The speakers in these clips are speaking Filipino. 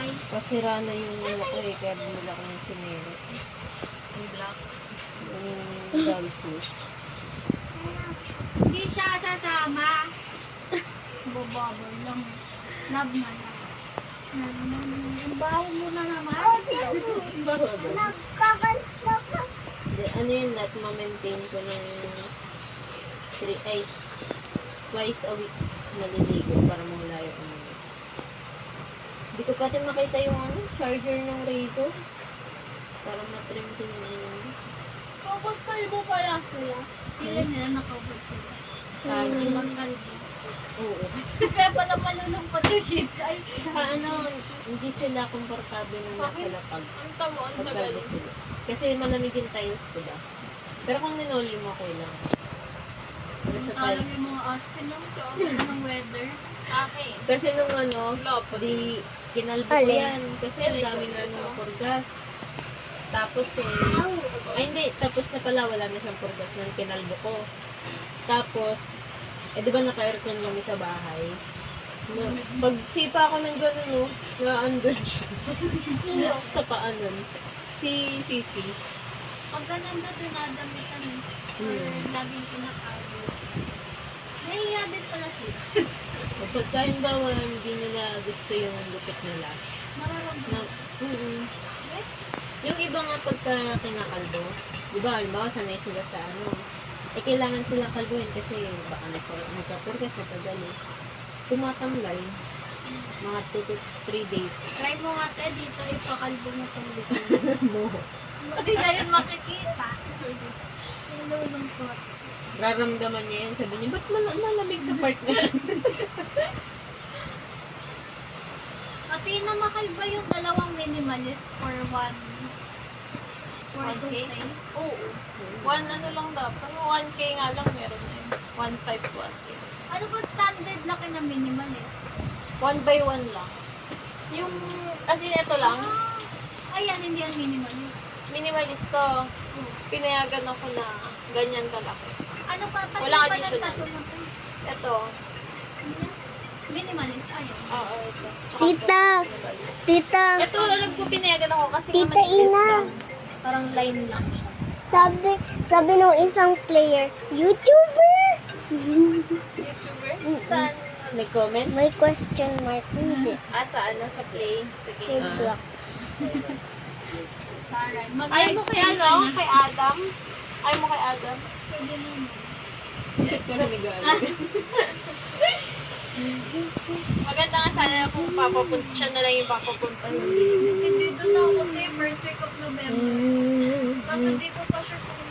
Ay, Pasira na yung ano ko eh, kaya bumila ko ng chinelas. yung black. Yung jumpsuit. Hindi siya sasama. Bobobble lang. Love na lang. Ang baho mo na naman. Hindi, ano yun, that ma-maintain ko ng twice a week naliligo para mawala yung ano. Hindi ko pati makita yung ano, charger ng Razo. Para matrim ko yung Kapag kayo mo pala sila. Sila nila nakabot sila. Hindi Ibang kalbo. Oo. Kaya pala malulungkot yung sheets. Ay, Ano, hindi sila komportable na nasa lapag. ang tamo, ang Pagkado sila. Kasi malamig yung tiles sila. Pero kung ninoli mo, okay lang. Pero sa Alam tiles, yung mga Austin nung kaawin ng weather. Akin. kasi nung ano, di kinalbo ko yan. Kasi ang daming ano, purgas. Tapos ay hindi, tapos na pala wala na siyang purgas nang kinalbo ko. Tapos, di ba naka-aircon kami sa bahay? No, pag sipa ako ng gano'n, no, na-under siya. Sino? Sa paa nun. Si Fifi. Pag ganun na dinadamitan eh. Or laging kinakago. Nahiya din pala sila. Kapag kain bawal, hindi nila gusto yung lupit nila. Mararamdaman. Eh? Yung iba nga pagka kinakalbo, di ba, halimbawa sanay sila sa ano, kailangan silang kalbuhin kasi baka nagkapurgas, nagkagalis. Tumatamlay, mga 2 to 3 days. Try mo nga te, dito ipakalbo mo itong likod. Mohos. Hindi na yun makikita. Nilulungkot. Raramdaman niya yan, sabi niya, ba't malamig sa part na yan? Pati na makalba yung dalawang minimalist for one. For 1K? 2K. Oo. One ano lang dapat. 1K nga lang meron na yun. 1.5 1K. Ano ba standard laki ng minimalist? 1 by 1 lang. Yung, kasi ito lang, Ayan, hindi yan minimalist. minimalist to. Pinayagan ako na ganyan kalaki. Ano pa? Pati Walang pa ng additional. tattoo mo to? Ito. Minimalist, ayan. Oo, ito. Tsaka Tita. ito, minimalist. Tita, Ito, alam ko pinayagan ako kasi Tita manipis Ina. lang. Parang line lang siya. sabi nung isang player, YouTuber. YouTuber? Saan? Nag-comment? May question mark. Hindi. Sa ano? Sa play? Sa Kay game. Block. Alright. Ayaw mo kay ano? Kay Adam? Ayaw mo kay Adam? Pwede naman. Ito na nag-aalit. Maganda nga sana kung papapunta siya na lang yung papapunta. Kasi dito na ako sa first week of November. Kasi di ko pa sure kung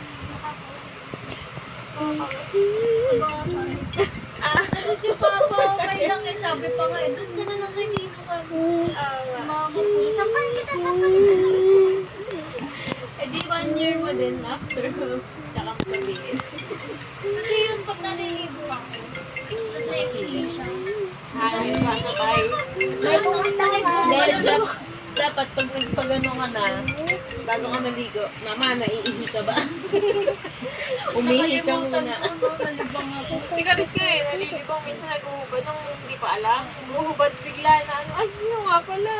Kasi si Papa, okay lang eh. Sabi pa nga, doon ka na lang kay Nino kami. Si Mama po, sampal kita, sampal kita. Di 1 year mo din after tsaka mo sabihin. Kasi yun, pag naliligo ako, tapos naikilig siya. Ayun, sasabay. May tumatawa. Dahil dapat pag nagpagano ka na, bago ka maligo, mama, naiihi ka ba? Umihi ka muna. Nalibang ako. Hindi ka risk nga eh, nalilibang minsan naghuhubad nung hindi pa alam. Huhubad bigla na ano, ay sino nga pala.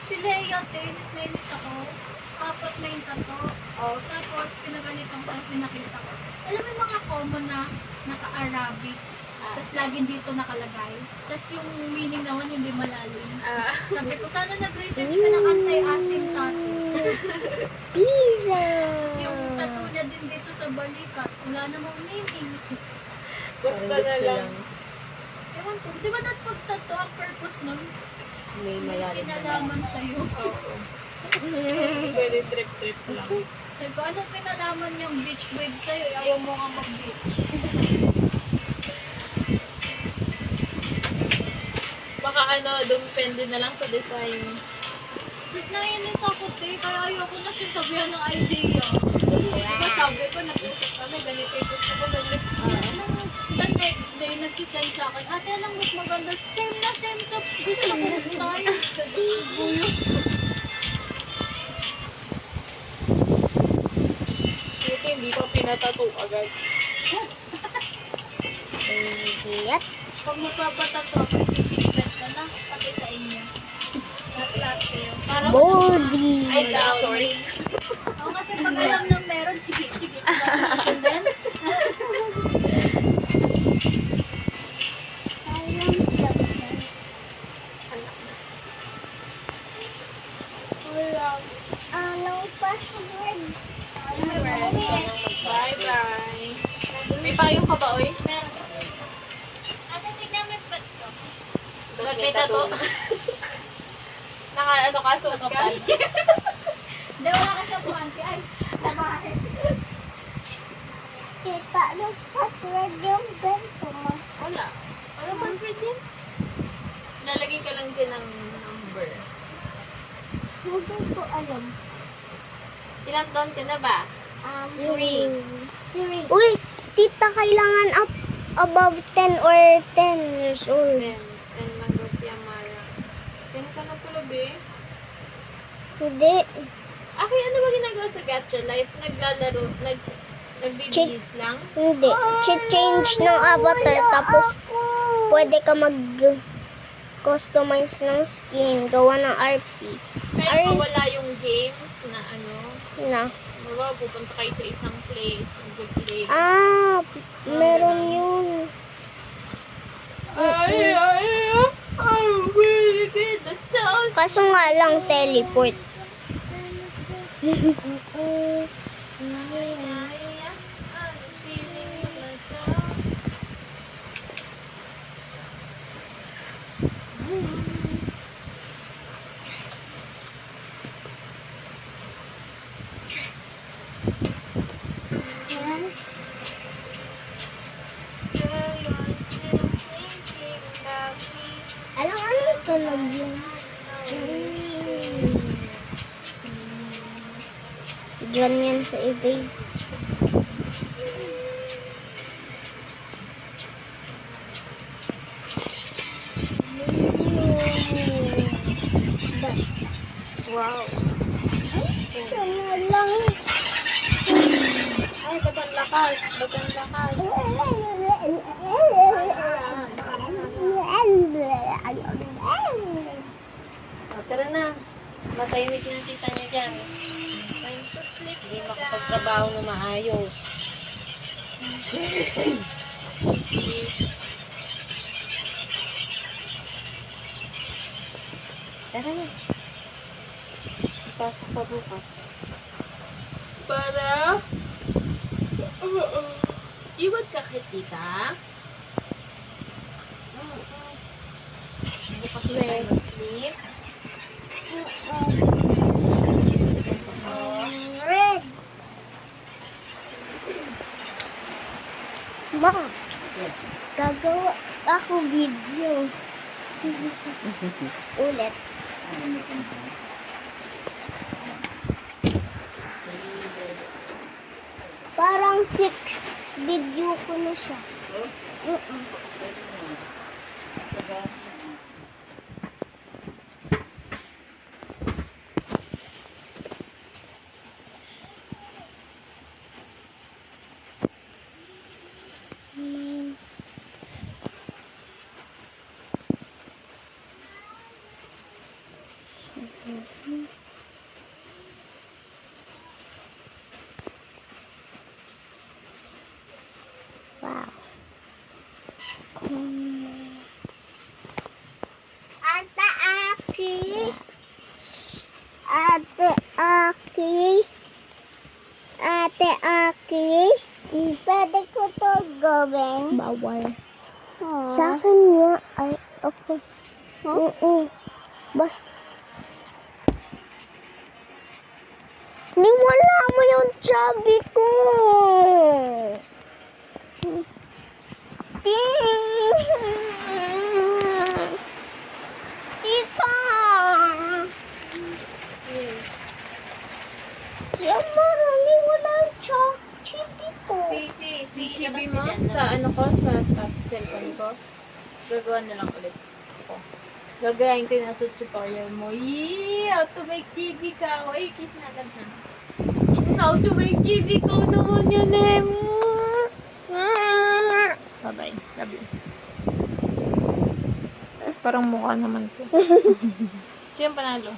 Si Leo, nainis ako. Kapot na yung tato. Oh, Tapos, pinagalitan ko, pinakita ko. Alam mo yung mga common na naka-Arabic. Tapos, laging dito nakalagay. Tapos, yung meaning naman hindi malalim. Sabi ko, sana nag-research ka ng anti-asim tattoo. Pizza. Tapos, yung tattoo niya din dito sa balikat. Wala namang meaning. basta Parang na gusto lang. Ewan ko, di ba that pag-tattoo, ang purpose nun? May malalim na. Pinalaman sa'yo. Oo. Very trip-trip lang. Sabi ko, anong pinalaman niyang beach wave sa'yo? Ayaw mo nga mag-beach. Baka ano, depende na lang sa design. Tapos nainis ako, te. Kaya ayoko na siya sabihan ng idea. Diba sabi ko, nag-usap kami, ganito yung gusto ko, ganito. Nung the next day, nagsisend sa akin, ate, anong mas maganda? Same na same sa gusto ko style. Dito hindi pa pinatato agad. Idiot. Pag magpapatato ako, isisikret na na, pati sa inyo. Parang Body. I doubt it. ako kasi pag alam ng meron, sige. And then, Anong password? Bye-bye. May payong ka ba, oy? meron. Ate, tignan mo yung pet ko. Ba't may tato? Naka-ano ka, suot ka? Hindi, wala ka sa puwanti. Ay, babae. Kita, anong password yung bento mo? Wala. Ano password yan? Lalagay ka lang dyan ng number. Hindi ko alam. Ilang taon ka na ba? 3. Uy, tita, kailangan above 10 or 10 years old. 10. 10 lang daw si Amara. 10 ka na pala, be. Hindi. Aki, ano ba ginagawa sa Gacha Life? Naglalaro, nagbibihis lang? Hindi. Change ng avatar, tapos pwede ka mag-customize ng skin, gawa ng RP. Pero wala yung games na ano, Na. diba, pupunta kayo sa isang place, mag-play. Meron yun. I'm really good. The sound. Kaso nga lang, teleport. I'm feeling it myself. Girl, you're still thinking about me. Anong tunog yun? Diyan yan sa eBay. Wow. Ito na lang. Ay, ba't ang lakas? Ba't ang lakas? O, tara na. Matahimik na ang tita niyo dyan. Time to sleep. Hindi makapagtrabaho na maayos. Tara na. Pasok pa bukas. Para? Iwag ka kay tita. Bukas na tayo mag-sleep. Red. Ma, gagawa ako video. Ulit. Parang 6 video ko na siya. Wow. Ate Aki. Ate Aki. Ate Aki. Pwede ko to gawin? Bawal. Sa akin nga. Ay, okay. Basta. Niwala mo yung chubby ko. Tita! Si Amara, niwala yung chubby ko. Sabi mo, sa ano ko, sa top cellphone ko, gagawa na lang ulit ako. Gagayain ko yung nasa tutorial mo. Yee! How to make TV ka. Ay, kiss na agad na. How to make TV ka naman yun eh. Bye-bye. Love you. Parang mukha naman ko. Sino panalo?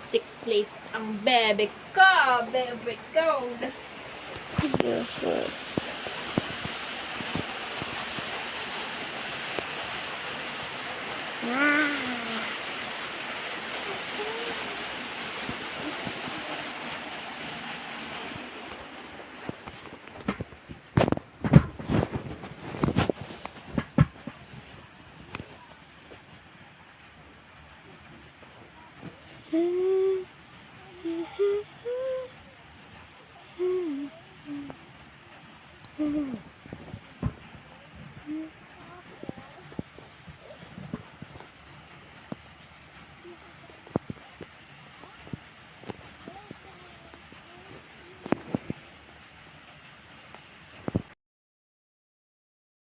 Sixth place ang bebe ko. Bebe ko. Ah.